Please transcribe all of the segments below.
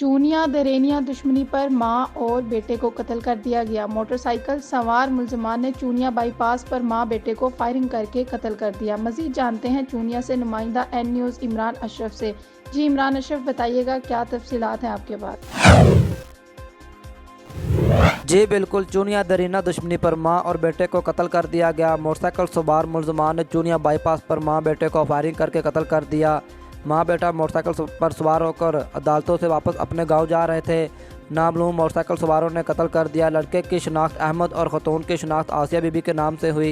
चूनिया दरेनिया दुश्मनी पर मां और बेटे को कत्ल कर दिया गया। मोटरसाइकिल सवार मुलजमान ने चूनिया बाईपास पर मां बेटे को फायरिंग करके कत्ल कर दिया। मजीद जानते हैं चूनिया से नुमाइंदा एन न्यूज़ इमरान अशरफ से। जी इमरान अशरफ, बताइएगा क्या तफसीलात हैं आपके पास। जी बिल्कुल, चूनिया दरीना दुश्मनी पर मां और बेटे को कत्ल कर दिया गया। मोटरसाइकिल सवार मुलजमान ने चूनिया बाईपास पर मां बेटे को फायरिंग करके कत्ल कर दिया। मां बेटा मोटरसाइकिल पर सवार होकर अदालतों से वापस अपने गांव जा रहे थे। नामालूम मोटरसाइकिल सवारों ने कत्ल कर दिया। लड़के की शनाख्त अहमद और खतून की शनाख्त आसिया बीबी के नाम से हुई,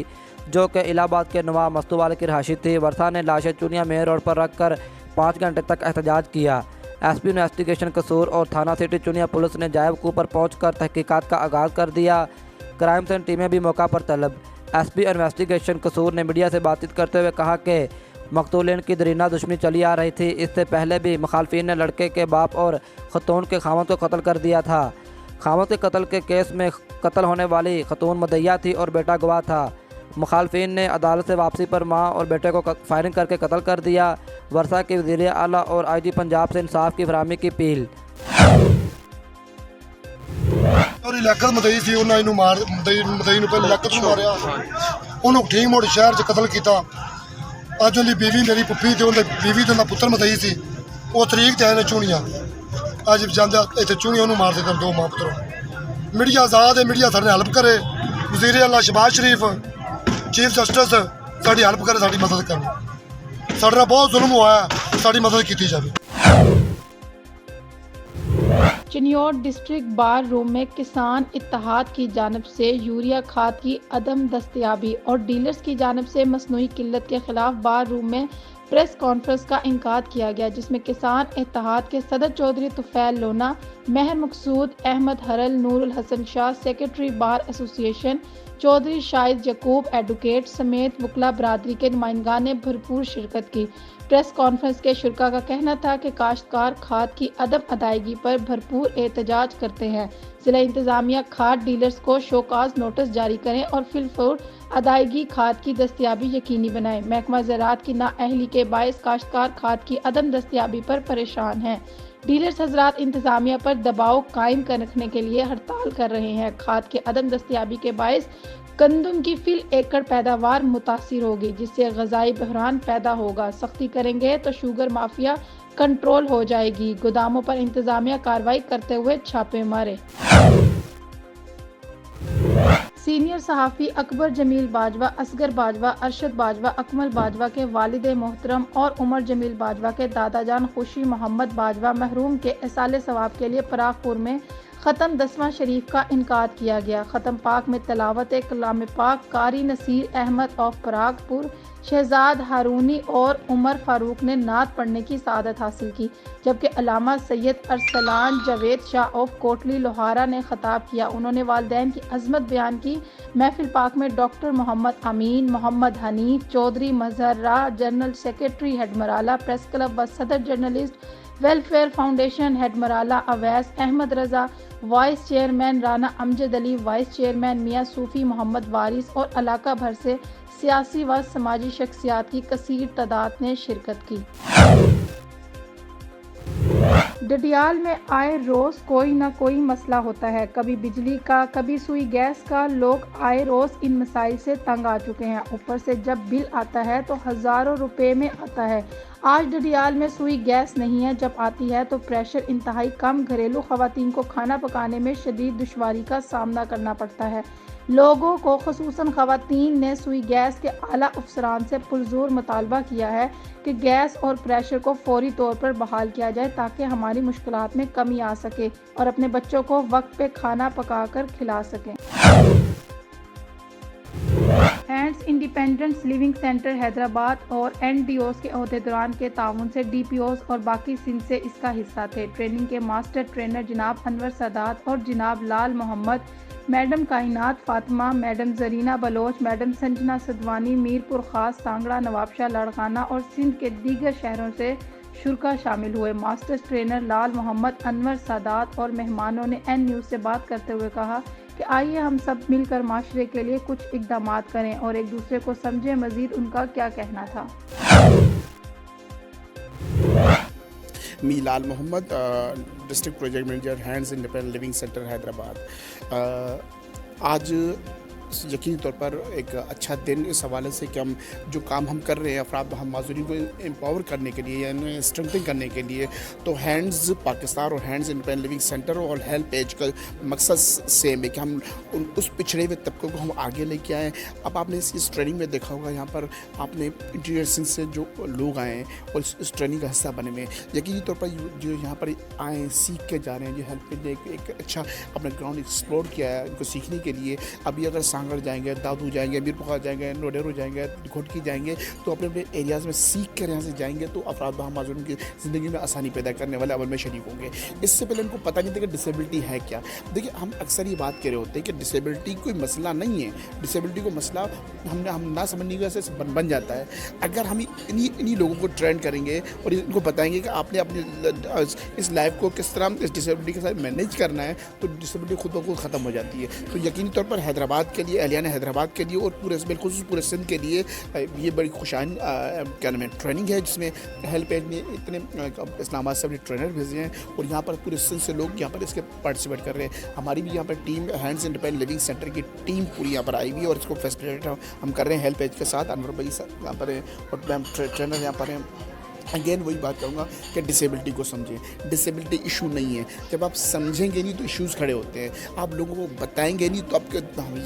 जो कि इलाहाबाद के नवाब मस्तूवाले की रहायशी थी। वर्षा ने लाशें चूनिया मेन रोड पर रख कर 5 घंटे तक एहतजाज किया। एसपी इन्वेस्टिगेशन कसूर और थाना सिटी चूनिया पुलिस ने जायब कू पर पहुंचकर तहकीकात का आगाज़ कर दिया। क्राइम सीन टीमें भी मौका पर तलब। एसपी इन्वेस्टिगेशन कसूर ने मीडिया से बातचीत करते हुए कहा कि मकतूलिन की दरीना दुश्मनी चली आ रही थी। इससे पहले भी मुखालफिन ने लड़के के बाप और खतून के खामद को कत्ल कर दिया था। खामद के कत्ल के केस में कत्ल होने वाली खतून मुद्दईया थी और बेटा गवाह था। मुखालफिन ने अदालत से वापसी पर मां और बेटे को फायरिंग करके कत्ल कर दिया। वर्षा के वज़ीर आला और आईजी पंजाब से इंसाफ की फरहमी की अपील। और लियाकत मदई सी, उन्होंने इनू मार मदई पहले लियाकत नूं मारिया, उन्होंने ठीक मोड़ शहर च कतल किया। अज उनकी बीवी मेरी पुप्पी तो उनकी बीवी तो पुत्र मदई सी, वो तरीक ते आए चूनिया। अज जाता इतने चूनिया उन्होंने मार देते 2 मां पुत्र। मीडिया आज़ाद है, मीडिया साढ़े हेल्प करे। वज़ीर आला शहबाज शरीफ चीफ जस्टिस साड़ी हेल्प करे, साड़ी मदद करे। साढ़े बहुत जुल्म हुआ है, साड़ी मदद की जाए। चिन्योट डिस्ट्रिक्ट बार रूम में किसान इत्तेहाद की जानिब से यूरिया खाद की अदम दस्तयाबी और डीलर्स की जानिब से मसनूई किल्लत के खिलाफ बार रूम में प्रेस कॉन्फ्रेंस का इनकाद किया गया, जिसमें किसान इत्तेहाद के सदर चौधरी तुफैल लोना, महर Maqsood, Ahmed Haral, Noorul Hasan Shah, secretary bar association Chaudhry Shahid Yaqoob advocate समेत वकला बरादरी के नुमाइंदगान ने भरपूर शिरकत की। प्रेस कॉन्फ्रेंस के शुरका का कहना था कि काश्तकार खाद की अदम अदायगी पर भरपूर एहतजाज करते हैं। जिला इंतजामिया खाद डीलर्स को शोकाज नोटिस जारी करें और फिलफौर अदायगी खाद की दस्तयाबी यकीनी बनाएं। महकमा ज़राअत की नाअहली के बायस काश्तकार खाद की अदम दस्तयाबी पर परेशान हैं। डीलर्स हजरात इंतजामिया पर दबाव कायम रखने के लिए हड़ताल कर रहे हैं। खाद के अदम दस्तयाबी के बायस गंदम की फिल एकड़ पैदावार मुतासिर होगी, जिससे ग़ज़ाई बहरान पैदा होगा। सख्ती करेंगे तो शुगर माफिया कंट्रोल हो जाएगी। गोदामों पर इंतजामिया कार्रवाई करते हुए छापे मारे। सीनियर सहाफ़ी अकबर जमील बाजवा, असगर बाजवा, अरशद बाजवा, अकमल बाजवा के वालिद मोहतरम और उमर जमील बाजवा के दादा जान खुशी मोहम्मद बाजवा महरूम के इसाले सवाब के लिए परागपुर में ख़त्म 10वां शरीफ का इनकाद किया गया। ख़त्म पाक में तलावत कलाम पाक कारी नसीर अहमद ऑफ परागपुर, शहजाद हारूनी और उमर फारूक ने नात पढ़ने की सआदत हासिल की, जबकि अलामा सैयद अरसलान जावेद शाह ऑफ कोटली लोहारा ने खिताब किया। उन्होंने वालिदैन की अजमत बयान की। महफिल पाक में डॉक्टर मोहम्मद अमीन, मोहम्मद हनीफ चौधरी, मजहरा general secretary Headmarala press club व सदर journalist welfare foundation Headmarala Awais Ahmed Raza, vice chairman Rana Amjad Ali, vice chairman मियाँ सूफी मोहम्मद वारिस और इलाका भर से सियासी व समाजी शख्सियात की कसीर तादाद ने शिरकत की। डडियाल में आए रोज कोई ना कोई मसला होता है, कभी बिजली का, कभी सुई गैस का। लोग आए रोज इन मसाइल से तंग आ चुके हैं। ऊपर से जब बिल आता है तो हज़ारों रुपए में आता है। आज डडियाल में सुई गैस नहीं है, जब आती है तो प्रेशर इंतहाई कम। घरेलू खवातीन को खाना पकाने में शदीद दुश्वारी का सामना करना पड़ता है। लोगों को खुसूसन खवातीन ने सुई गैस के आला अफसरान से पुरजोर मुतालबा किया है कि गैस और प्रेशर को फौरी तौर पर बहाल किया जाए, ताकि हमारी मुश्किलात में कमी आ सके और अपने बच्चों को वक्त पे खाना पकाकर खिला सकें। Hands independence living centre Hyderabad और एनडीओस के अहदेदारान के ताउन से डीपीओस और बाकी सिंध से इसका हिस्सा थे। ट्रेनिंग के मास्टर ट्रेनर जनाब अनवर सादात और जनाब लाल Mohammad, madam Kainat Fatima, madam Zarina Baloch, madam Sanjana Sadwani, Mirpur Khas, Sanghar, Nawabshah, Larkana और सिंध के दीगर शहरों से शुरा शामिल हुए। मास्टर ट्रेनर लाल मोहम्मद, अनवर सादात और मेहमानों ने एन न्यूज़ से बात करते हुए कहा कि आइए हम सब मिलकर माशरे के लिए कुछ इकदाम करें और एक दूसरे को समझें। मजीद उनका क्या कहना था। मीलाल Mohammad, district project manager hands independent living centre Hyderabad. आज यकीनी तौर पर एक अच्छा दिन इस हवाले से कि हम जो काम हम कर रहे हैं अफराद हम माजूरीन को एम्पावर करने के लिए या इन्हें स्ट्रेंथन करने के लिए, तो हैंड्स पाकिस्तान और हैंड्स इंडिपेंडेंट लिविंग सेंटर और हेल्प एज का मकसद सेम है कि हम उस पिछड़े हुए तबकों को हम आगे लेके आएँ। अब आपने इस ट्रेनिंग में देखा होगा, यहाँ पर आपने इंटीरियर सिंध से जो लोग आए हैं और इस ट्रेनिंग का हिस्सा बने हुए हैं, यकीनी तौर पर जो यहाँ पर आए सीख के जा रहे हैं, जो हेल्प एज ने एक अच्छा अपना ग्राउंड एक्सप्लोर किया है उनको सीखने के लिए। अभी अगर सांगड़ जाएंगे, दादू जाएंगे, मीर पुखार जाएंगे, नोडेरो जाएंगे, घोटकी जाएंगे, तो अपने अपने एरियाज़ में सीख कर यहाँ से जाएंगे तो अफराद वहाँ माजूरीन की ज़िंदगी में आसानी पैदा करने वाले अमल में शरीक होंगे। इससे पहले उनको पता नहीं था कि डिसेबिलिटी है क्या। देखिए, हम अक्सर ये बात कह रहे होते हैं कि डिसेबिलिटी कोई मसला नहीं है, डिसेबिलिटी को मसला हम ना समझने की वजह से बन जाता है। अगर हम इन्हीं लोगों को ट्रेन करेंगे और इनको बताएंगे कि आपने अपनी इस लाइफ को किस तरह इस डिसेबिलिटी के साथ मैनेज करना है, तो डिसेबिलिटी खुद ब खुद ख़त्म हो जाती है। तो यकीनी तौर पर हैदराबाद के लिए, अहलियान हैदराबाद के लिए और पूरे बिलखुसूस पूरे सिंध के लिए ये बड़ी खुशाइन क्या नाम है ट्रेनिंग है, जिसमें हेल्प एज ने इतने इस्लामाबाद से अपने ट्रेनर भेजे हैं और यहाँ पर पूरे सिंध से लोग यहाँ पर इसके पार्टिसिपेट कर रहे हैं। हमारी भी यहाँ पर team hands independent living centre की टीम पूरी यहाँ पर आई हुई है और इसको फैसिलिटेट हम कर रहे हैं हेल्प एज के साथ। अनवर भाई साहब यहाँ पर हैं और मैम ट्रेनर यहाँ पर हैं। अगेन वही बात कहूँगा कि डिसेबिलिटी को समझें। डिसेबिलिटी इशू नहीं है, जब आप समझेंगे नहीं तो इश्यूज़ खड़े होते हैं। आप लोगों को बताएंगे नहीं तो आपके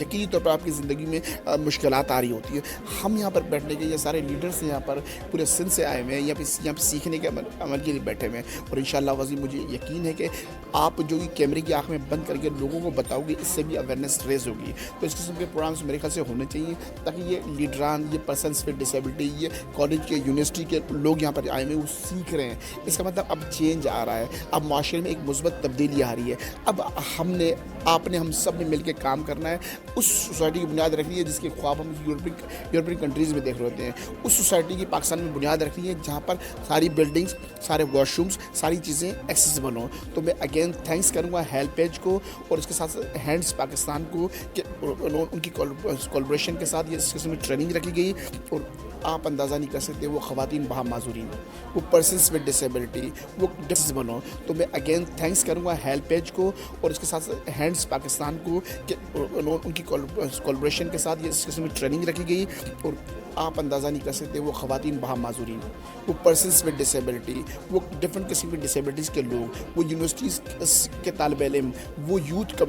यकीनी तौर पर आपकी ज़िंदगी में मुश्किलात आ रही होती है। हम यहाँ पर बैठने के ये सारे लीडर्स हैं यहाँ पर पूरे सिंध से आए हुए हैं, यहाँ पर सीखने के अमल के लिए बैठे हुए हैं और इंशाअल्लाह वज़ी मुझे यकीन है कि आप जो कि कैमरे की आँख में बंद करके लोगों को बताओगे, इससे भी अवेयरनेस रेज होगी। तो इस किस्म के प्रोग्राम्स मेरे ख्याल से होने चाहिए ताकि ये लीडरान, ये पर्सनस विद डिसेबिलिटी, ये कॉलेज के यूनिवर्सिटी के लोग यहाँ पर आए हुए वो सीख रहे हैं। इसका मतलब अब चेंज आ रहा है, अब माशरे में एक मुस्बत तब्दीली आ रही है। अब हम सब ने मिलकर काम करना है, उस सोसाइटी की बुनियाद रखनी है जिसके ख्वाब हम यूरोपियन कंट्रीज़ में देख रहे होते हैं। उस सोसाइटी की पाकिस्तान में बुनियाद रखनी है जहाँ पर सारी बिल्डिंग्स, सारे वॉशरूम्स, सारी चीज़ें एक्सेसिबल हों। तो मैं अगेन थैंक्स करूँगा हेल्प एज को और इसके साथ साथ हैंड्स पाकिस्तान को कि उनकी कोलैबोरेशन के साथ ये इस किस्म की ट्रेनिंग रखी गई। और आप अंदाज़ा नहीं कर सकते वो ख़वातीन वहाँ माजूरीन, वो पर्सनस विद डिसेबिलिटी, वो डिसेबल हो। तो मैं अगेन थैंक्स करूँगा हेल्प एज को और इसके साथ साथ हैंड्स पाकिस्तान को कि उनकी कोलैबोरेशन के साथ ये इस किस्म की ट्रेनिंग रखी गई। और आप अंदाज़ा नहीं कर सकते वो ख़वातीन वहाँ माजूरीन, वो पर्सनस विद डिसेबिलिटी, वो डिफरेंट किस्म की डिसेबिलिटीज़ के लोग, वो यूनिवर्सिटीज़ के तालिब इल्म, वो यूथ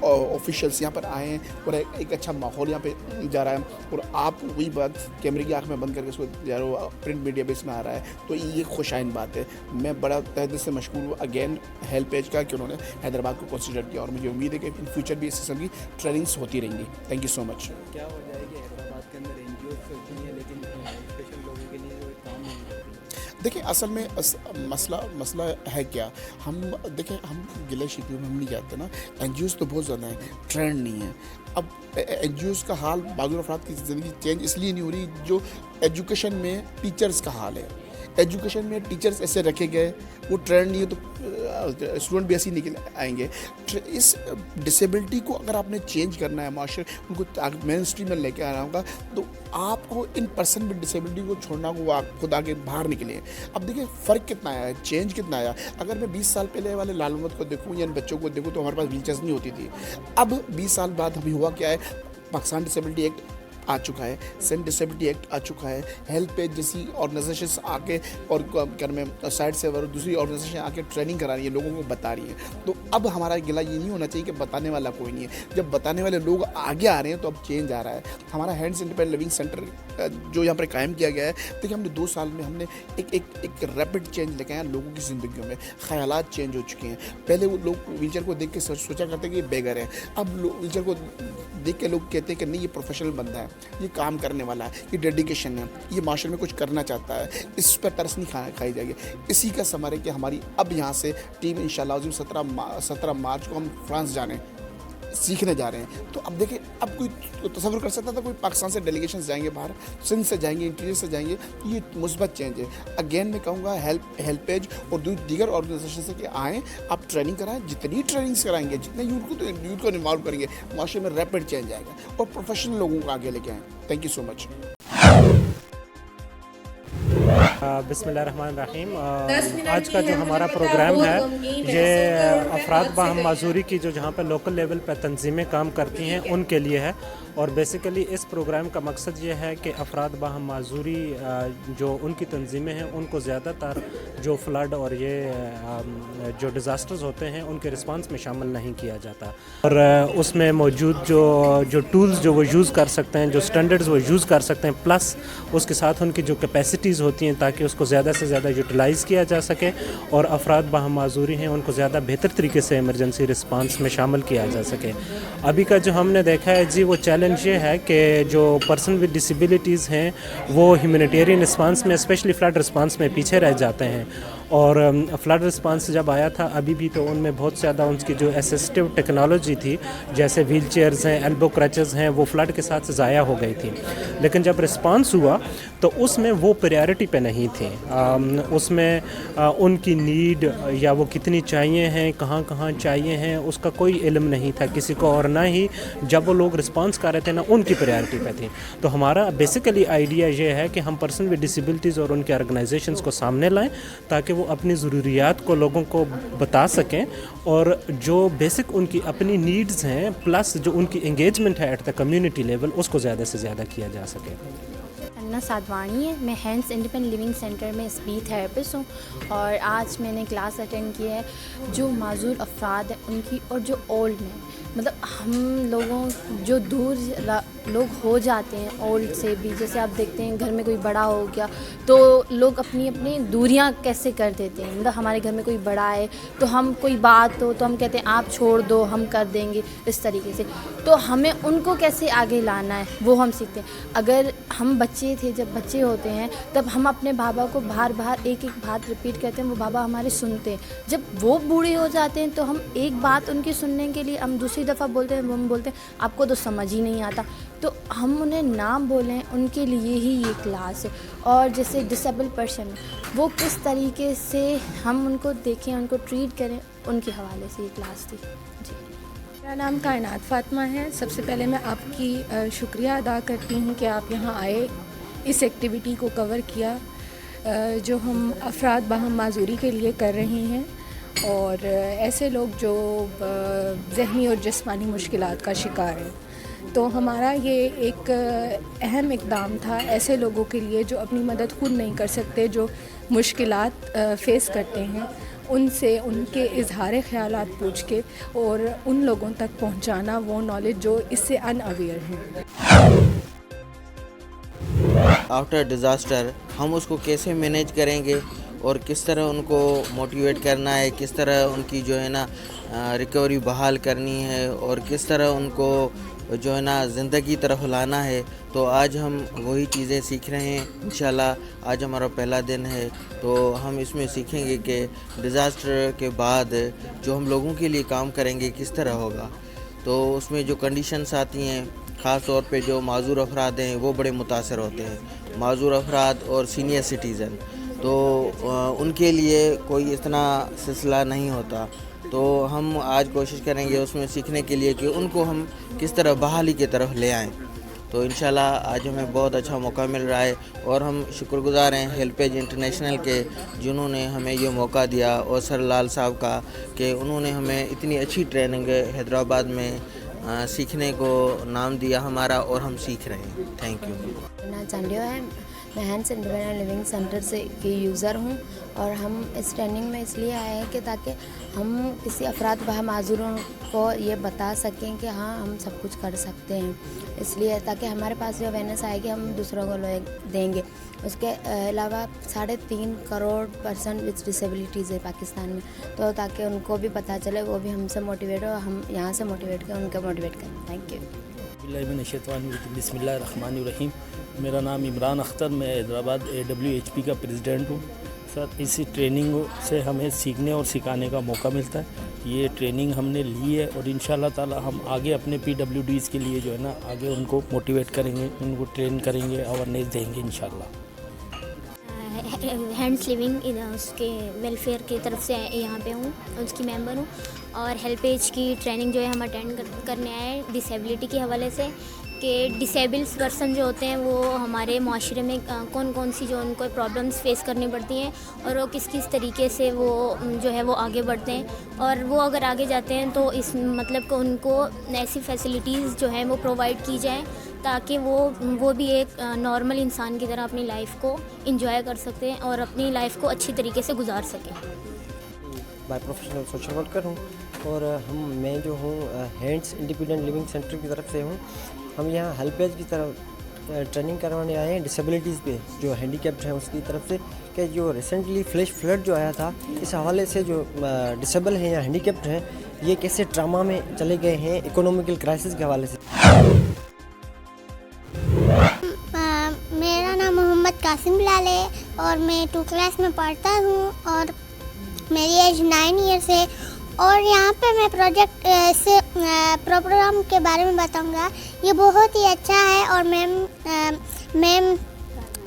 ऑफिशल्स यहाँ पर आए हैं और एक अच्छा माहौल यहाँ पे जा रहा है। और आप वही बात कैमरे की आँख में बंद करके इसको जा रहे हो, प्रिंट मीडिया बेस में आ रहा है, तो ये खुशाइन बात है। मैं बड़ा तहे दिल से मशकूर हूँ अगेन हेल्प एज का कि उन्होंने हैदराबाद को कंसिडर किया और मुझे उम्मीद है कि इन फ्यूचर भी इस किस्म की ट्रेनिंग्स होती रहेंगी। Thank you so much. क्या हो जाएगी हैदराबाद के अंदर एनजीओ चलती हैं लेकिन स्पेशल लोगों के लिए काम नहीं करती? देखिए, असल में मसला है क्या, हम देखें, हम गिले शिकवे में हम नहीं जाते ना। एनजीओज़ तो बहुत ज़्यादा हैं, ट्रेंड नहीं है। अब एनजीओज़ का हाल बाज़ अफराद की ज़िंदगी चेंज इसलिए नहीं हो रही जो एजुकेशन में टीचर्स का हाल है। एजुकेशन में टीचर्स ऐसे रखे गए, वो ट्रेंड नहीं है तो स्टूडेंट भी ऐसे ही निकल आएंगे। इस डिसेबिलिटी को अगर आपने चेंज करना है, माशरे उनको मेन स्ट्रीम में लेके आना होगा, तो आपको इन पर्सन विद डिसेबिलिटी को छोड़ना को आप खुद आगे बाहर निकले। अब देखिए फ़र्क कितना आया है, चेंज कितना आया। अगर मैं 20 साल पहले वाले लाल मोहम्मद को देखूँ या इन बच्चों को देखूँ तो हमारे पास व्हीलचेयर्स नहीं होती थी। अब 20 साल बाद अभी हुआ क्या है, पाकिस्तान डिसेबिलिटी एक्ट आ चुका है, सेंट डिसेबिलिटी एक्ट आ चुका है, हेल्प एज जैसी ऑर्गेनाइजेशन आके और क्या में साइड से और दूसरी ऑर्गेनाइजेशन आके ट्रेनिंग करा रही है, लोगों को बता रही है। तो अब हमारा गिला ये नहीं होना चाहिए कि बताने वाला कोई नहीं है। जब बताने वाले लोग आगे आ रहे हैं तो अब चेंज आ रहा है। हमारा हैंड्स इंडिपेंडेंट लिविंग सेंटर जो यहाँ पर कायम किया गया है, देखिए हमने 2 साल में हमने एक रैपिड चेंज लेके आया लोगों की ज़िंदगियों में। ख़यालात चेंज हो चुके हैं। पहले वो लोग व्हीलचेयर को देख के सोचा करते कि ये बेघर है, अब व्हीलचेयर को देख के लोग कहते हैं कि नहीं, ये प्रोफेशनल बंदा है, ये काम करने वाला है, ये डेडिकेशन है, ये माशरे में कुछ करना चाहता है, इस पर तरस नहीं खाई जाएगी। इसी का समर है कि हमारी अब यहाँ से टीम इंशाअल्लाह 17 मार्च को हम फ्रांस जाने सीखने जा रहे हैं। तो अब देखिए, अब कोई तसव्वुर कर सकता था कोई पाकिस्तान से डेलीगेशन जाएंगे बाहर, सिंध से जाएंगे, इंटीरियर से जाएंगे, ये मुस्बत चेंज है। अगेन मैं कहूँगा हेल्प एज और दीगर ऑर्गेनाइजेशन से कि आएँ, आप ट्रेनिंग कराएं, जितनी ट्रेनिंग्स कराएंगे, जितने यूथ को इन्वॉल्व करेंगे, माशरे में रैपिड चेंज आएगा और प्रोफेशनल लोगों को आगे लेके आएँ। Thank you so much. बिस्मिल्लाहिर्रहमानिर्रहीम। आज का जो हमारा प्रोग्राम है ये अफराद बाहम माजूरी की जो जहाँ पर लोकल लेवल पर तंजीमें काम करती हैं उनके लिए है। और बेसिकली इस प्रोग्राम का मकसद ये है कि अफराद बाहम माजूरी जो उनकी तंजीमें हैं उनको ज़्यादातर जो फ्लड और ये जो डिज़ास्टर्स होते हैं उनके रिस्पांस में शामिल नहीं किया जाता। और उसमें मौजूद जो टूल्स जो वो यूज़ कर सकते हैं, जो स्टैंडर्ड्स वो यूज़ कर सकते हैं, प्लस उसके साथ उनकी जो कैपेसिटीज़ होती हैं ताकि उसको ज़्यादा से ज़्यादा यूटिलाइज़ किया जा सके और अफराद बाहम माजूरी हैं उनको ज़्यादा बेहतर तरीके से इमरजेंसी रिस्पांस में शामिल किया जा सके। अभी का जो हमने देखा है जी वो चैलेंज ये है कि जो पर्सन विद डिसेबिलिटीज़ हैं वो ह्यूमैनिटेरियन रिस्पांस में स्पेशली फ्लड रिस्पांस में पीछे रह जाते हैं। और फ्लड रिस्पांस जब आया था अभी भी तो उनमें बहुत ज़्यादा उनकी जो असिस्टिव टेक्नोलॉजी थी जैसे व्हील चेयर्स हैं, एल्बो क्रचेस हैं, वो फ्लड के साथ ज़ाया हो गई थी। लेकिन जब रिस्पांस हुआ तो उसमें वो प्रायोरिटी पे नहीं थी। उसमें उनकी नीड या वो कितनी चाहिए हैं, कहाँ कहाँ चाहिए हैं, उसका कोई इल्म नहीं था किसी को। और ना ही जब वो लोग रिस्पांस कर रहे थे ना उनकी प्रायोरिटी पे थी। तो हमारा बेसिकली आइडिया ये है कि हम पर्सन विद डिसेबिलिटीज़ और उनके ऑर्गेनाइजेशंस को सामने लाएँ ताकि वो अपनी ज़रूरियात को लोगों को बता सकें और जो बेसिक उनकी अपनी नीड्स हैं प्लस जो उनकी एंगेजमेंट है एट द कम्युनिटी लेवल उसको ज़्यादा से ज़्यादा किया जा सके। अन्ना साधवानी है, मैं हैंड्स इंडिपेंडेंट लिविंग सेंटर में स्पीच थेरेपिस्ट हूँ और आज मैंने क्लास अटेंड की है जो माजूर अफराद हैं उनकी और जो ओल्ड में मतलब हम लोगों जो दूर लोग हो जाते हैं ओल्ड से भी, जैसे आप देखते हैं घर में कोई बड़ा हो गया तो लोग अपनी अपनी दूरियां कैसे कर देते हैं। मतलब हमारे घर में कोई बड़ा है तो हम कोई बात हो तो हम कहते हैं आप छोड़ दो हम कर देंगे, इस तरीके से। तो हमें उनको कैसे आगे लाना है वो हम सीखते हैं। अगर हम बच्चे थे, जब बच्चे होते हैं तब हम अपने बाबा को बार बार एक एक बात रिपीट करते हैं, वो बाबा हमारे सुनते हैं। जब वो बूढ़े हो जाते हैं तो हम एक बात उनकी सुनने के लिए हम दूसरी दफ़ा बोलते हैं, वो हम बोलते हैं आपको तो समझ ही नहीं आता। तो हम उन्हें नाम बोलें उनके लिए ही ये क्लास है। और जैसे डिसेबल पर्सन वो किस तरीके से हम उनको देखें, उनको ट्रीट करें, उनके हवाले से ये क्लास थी जी। मेरा नाम कायनात फ़ातिमा है। सबसे पहले मैं आपकी शुक्रिया अदा करती हूँ कि आप यहाँ आए, इस एक्टिविटी को कवर किया जो हम अफराद बाहम माजूरी के लिए कर रहे हैं और ऐसे लोग जो ज़हनी और जिस्मानी मुश्किलात का शिकार हैं। तो हमारा ये एक अहम इक़दाम था ऐसे लोगों के लिए जो अपनी मदद खुद नहीं कर सकते, जो मुश्किलात फ़ेस करते हैं, उनसे उनके इजहार ख़यालात पूछ के और उन लोगों तक पहुंचाना वो नॉलेज जो इससे अनअवेयर हैं। आफ्टर डिज़ास्टर हम उसको कैसे मैनेज करेंगे और किस तरह उनको मोटिवेट करना है, किस तरह उनकी जो है ना रिकवरी बहाल करनी है और किस तरह उनको जो है ना ज़िंदगी तरफ लाना है। तो आज हम वही चीज़ें सीख रहे हैं। इंशाल्लाह आज हमारा पहला दिन है तो हम इसमें सीखेंगे कि डिज़ास्टर के बाद जो हम लोगों के लिए काम करेंगे किस तरह होगा। तो उसमें जो कंडीशंस आती हैं ख़ास तौर पे जो माजूर अफराद हैं वो बड़े मुतासर होते हैं, माजूर अफराद और सीनियर सिटीज़न। तो उनके लिए कोई इतना सिलसिला नहीं होता। तो हम आज कोशिश करेंगे उसमें सीखने के लिए कि उनको हम किस तरह बहाली की तरफ ले आएँ। तो इंशाल्लाह आज हमें बहुत अच्छा मौका मिल रहा है और हम शुक्रगुज़ार हैं हेल्पेज इंटरनेशनल के जिन्होंने हमें ये मौका दिया और सर लाल साहब का कि उन्होंने हमें इतनी अच्छी ट्रेनिंग हैदराबाद में सीखने को नाम दिया हमारा और हम सीख रहे हैं। Thank you. चांडियो है, मैं हैंड्स इंडिपेंडेंट लिविंग सेंटर से की यूज़र हूँ और हम इस ट्रेनिंग में इसलिए आए हैं कि ताकि हम किसी अफराद बाहम माजूरों को ये बता सकें कि हाँ हम सब कुछ कर सकते हैं, इसलिए ताकि हमारे पास ये अवेयरनेस आएगी हम दूसरों को देंगे। उसके अलावा 3.5 करोड़ पर्सन विद डिसेबिलिटीज़ है पाकिस्तान में, तो ताकि उनको भी पता चले, वो भी हमसे मोटिवेट हो, हम यहाँ से मोटिवेट करें, उनको मोटिवेट करें। Thank you. बिस्मिल्लाहिर्रहमानिर्रहीम। मेरा नाम इमरान अख्तर, मैं हैदराबाद AWHP का प्रेसिडेंट हूँ। सर इसी ट्रेनिंग से हमें सीखने और सिखाने का मौका मिलता है। ये ट्रेनिंग हमने ली है और इंशाल्लाह ताला हम आगे अपने PWDs के लिए जो है ना आगे उनको मोटिवेट करेंगे, उनको ट्रेन करेंगे, अवेयरनेस देंगे इंशाल्लाह। हैंड्स लिविंग उसके वेलफेयर की तरफ से यहाँ पे हूँ, उसकी मेंबर हूँ और हेल्पेज की ट्रेनिंग जो है हम अटेंड करने आए डिसेबिलिटी के हवाले से। کہ ڈسیبلس پرسن جو ہوتے ہیں وہ ہمارے معاشرے میں کون کون سی جو ان کو پرابلمس فیس کرنی پڑتی ہیں اور وہ کس کس طریقے سے وہ جو ہے وہ آگے بڑھتے ہیں، اور وہ اگر آگے جاتے ہیں تو اس مطلب کہ ان کو ایسی فیسلٹیز جو ہیں وہ پرووائڈ کی جائیں تاکہ وہ بھی ایک نارمل انسان کی طرح اپنی لائف کو انجوائے کر سکتے ہیں اور اپنی لائف کو اچھی طریقے سے گزار سکیں۔ میں پروفیشنل سوشل ورکر ہوں اور میں جو ہوں ہینڈس انڈیپینڈنٹ لیونگ سینٹر کی طرف سے ہوں۔ ہم یہاں ہیلپ ایج کی طرف ٹریننگ کروانے آئے ہیں ڈسیبلٹیز پہ جو ہینڈیکیپڈ ہیں اس کی طرف سے، کہ جو ریسنٹلی فلیش فلڈ جو آیا تھا اس حوالے سے جو ڈسیبل ہیں یا ہینڈیکیپڈ ہیں یہ کیسے ٹراما میں چلے گئے ہیں اکنومیکل کرائسس کے حوالے سے۔ میرا نام محمد قاسم بلال ہے اور میں 2 کلاس میں پڑھتا ہوں اور میری ایج 9 ایئرس ہے، اور یہاں پہ میں پروجیکٹ سے پروگرام کے بارے میں بتاؤں گا۔ یہ بہت ہی اچھا ہے اور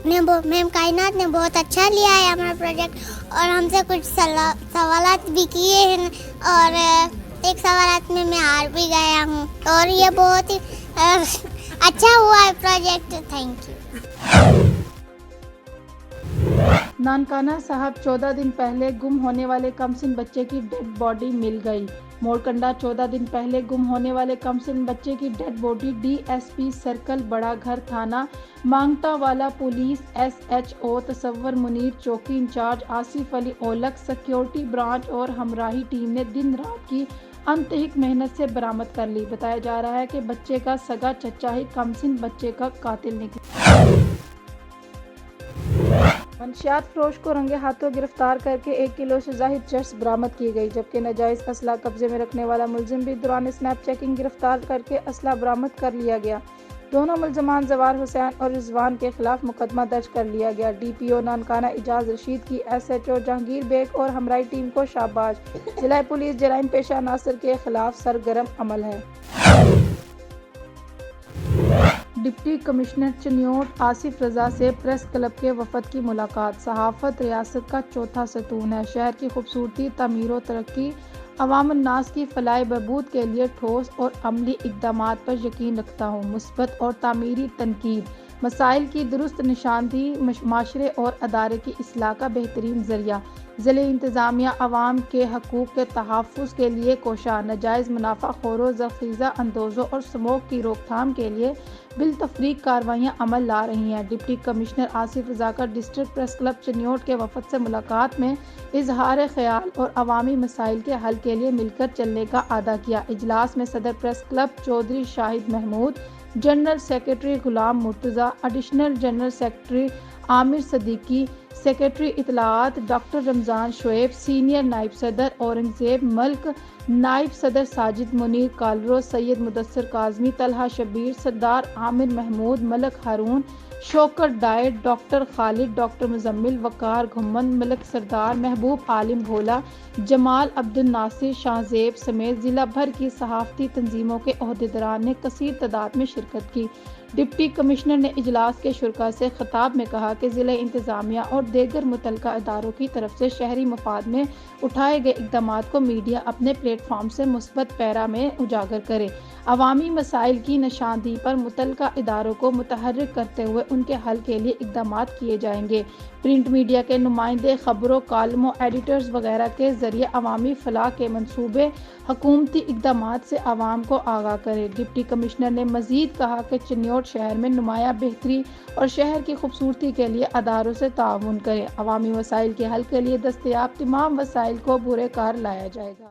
میم کائنات نے بہت اچھا لیا ہے ہمارا پروجیکٹ، اور ہم سے کچھ سوالات بھی کیے ہیں اور ایک سوالات میں ہار بھی گیا ہوں، اور یہ بہت ہی اچھا ہوا ہے پروجیکٹ۔ Thank you. نانکانہ صاحب 14 دن پہلے گم ہونے والے کمسن بچے کی ڈیڈ باڈی مل گئی۔ مورکنڈا 14 دن پہلے گم ہونے والے کمسن بچے کی dead body D S P circle بڑا گھر تھانہ مانگٹا والا پولیس SHO تصور منیر چوکی انچارج آصف علی اولک سیکیورٹی برانچ اور ہمراہی ٹیم نے دن رات کی انتہک محنت سے برآمد کر لی۔ بتایا جا رہا ہے کہ بچے کا سگا چچا ہی کمسن بچے کا قاتل نکلا۔ منشیات فروش کو رنگے ہاتھوں گرفتار کر کے 1 کلو سے زائد چرس برآمد کی گئی، جبکہ ناجائز اسلحہ قبضے میں رکھنے والا ملزم بھی دوران اسنیپ چیکنگ گرفتار کر کے اسلحہ برآمد کر لیا گیا۔ دونوں ملزمان زوار حسین اور رضوان کے خلاف مقدمہ درج کر لیا گیا۔ DPO نانکانہ اعجاز رشید کی SHO جہانگیر بیگ اور ہمراہی ٹیم کو شاباش۔ ضلع پولیس جرائم پیشہ عناصر کے خلاف سرگرم عمل ہے۔ ڈپٹی کمشنر چنیوٹ آصف رضا سے پریس کلب کے وفد کی ملاقات۔ صحافت ریاست کا چوتھا ستون ہے۔ شہر کی خوبصورتی، تعمیر و ترقی، عوام الناس کی فلاح بہبود کے لیے ٹھوس اور عملی اقدامات پر یقین رکھتا ہوں۔ مثبت اور تعمیری تنقید، مسائل کی درست نشاندہی معاشرے اور ادارے کی اصلاح کا بہترین ذریعہ۔ ضلع انتظامیہ عوام کے حقوق کے تحفظ کے لیے کوشاں، ناجائز منافع خوروں، ذخیرہ اندوزوں اور اسموگ کی روک تھام کے لیے بالتفریق کارروائیاں عمل لا رہی ہیں۔ ڈپٹی کمشنر آصف رضا کا ڈسٹرکٹ پریس کلب چنیوٹ کے وفد سے ملاقات میں اظہار خیال اور عوامی مسائل کے حل کے لیے مل کر چلنے کا اعادہ کیا۔ اجلاس میں صدر پریس کلب چودھری شاہد Mahmood, general secretary Ghulam Murtaza, additional general secretary عامر صدیقی، سیکرٹری اطلاعات ڈاکٹر رمضان شعیب، سینئر نائب صدر اورنگزیب ملک، نائب صدر ساجد منیر کالرو، سید مدثر کاظمی، طلحہ شبیر، سردار عامر محمود، ملک ہارون، شوکت ڈائٹ، ڈاکٹر خالد، ڈاکٹر مزمل، وقار گھمن، ملک سردار، محبوب عالم بھولا، جمال عبد الناصر، شاہ زیب سمیت ضلع بھر کی صحافتی تنظیموں کے عہدیداران نے کثیر تعداد میں شرکت کی۔ ڈپٹی کمشنر نے اجلاس کے شرکاء سے خطاب میں کہا کہ ضلع انتظامیہ اور دیگر متعلقہ اداروں کی طرف سے شہری مفاد میں اٹھائے گئے اقدامات کو میڈیا اپنے پلیٹ فارم سے مثبت پیرا میں اجاگر کرے۔ عوامی مسائل کی نشاندہی پر متعلقہ اداروں کو متحرک کرتے ہوئے ان کے حل کے لیے اقدامات کیے جائیں گے۔ پرنٹ میڈیا کے نمائندے خبروں، کالموں، ایڈیٹرز وغیرہ کے ذریعے عوامی فلاح کے منصوبے، حکومتی اقدامات سے عوام کو آگاہ کرے۔ ڈپٹی کمشنر نے مزید کہا کہ چنیوٹ شہر میں نمایاں بہتری اور شہر کی خوبصورتی کے لیے اداروں سے تعاون کرے۔ عوامی مسائل کے حل کے لیے دستیاب تمام وسائل کو بروئے کار لایا جائے گا۔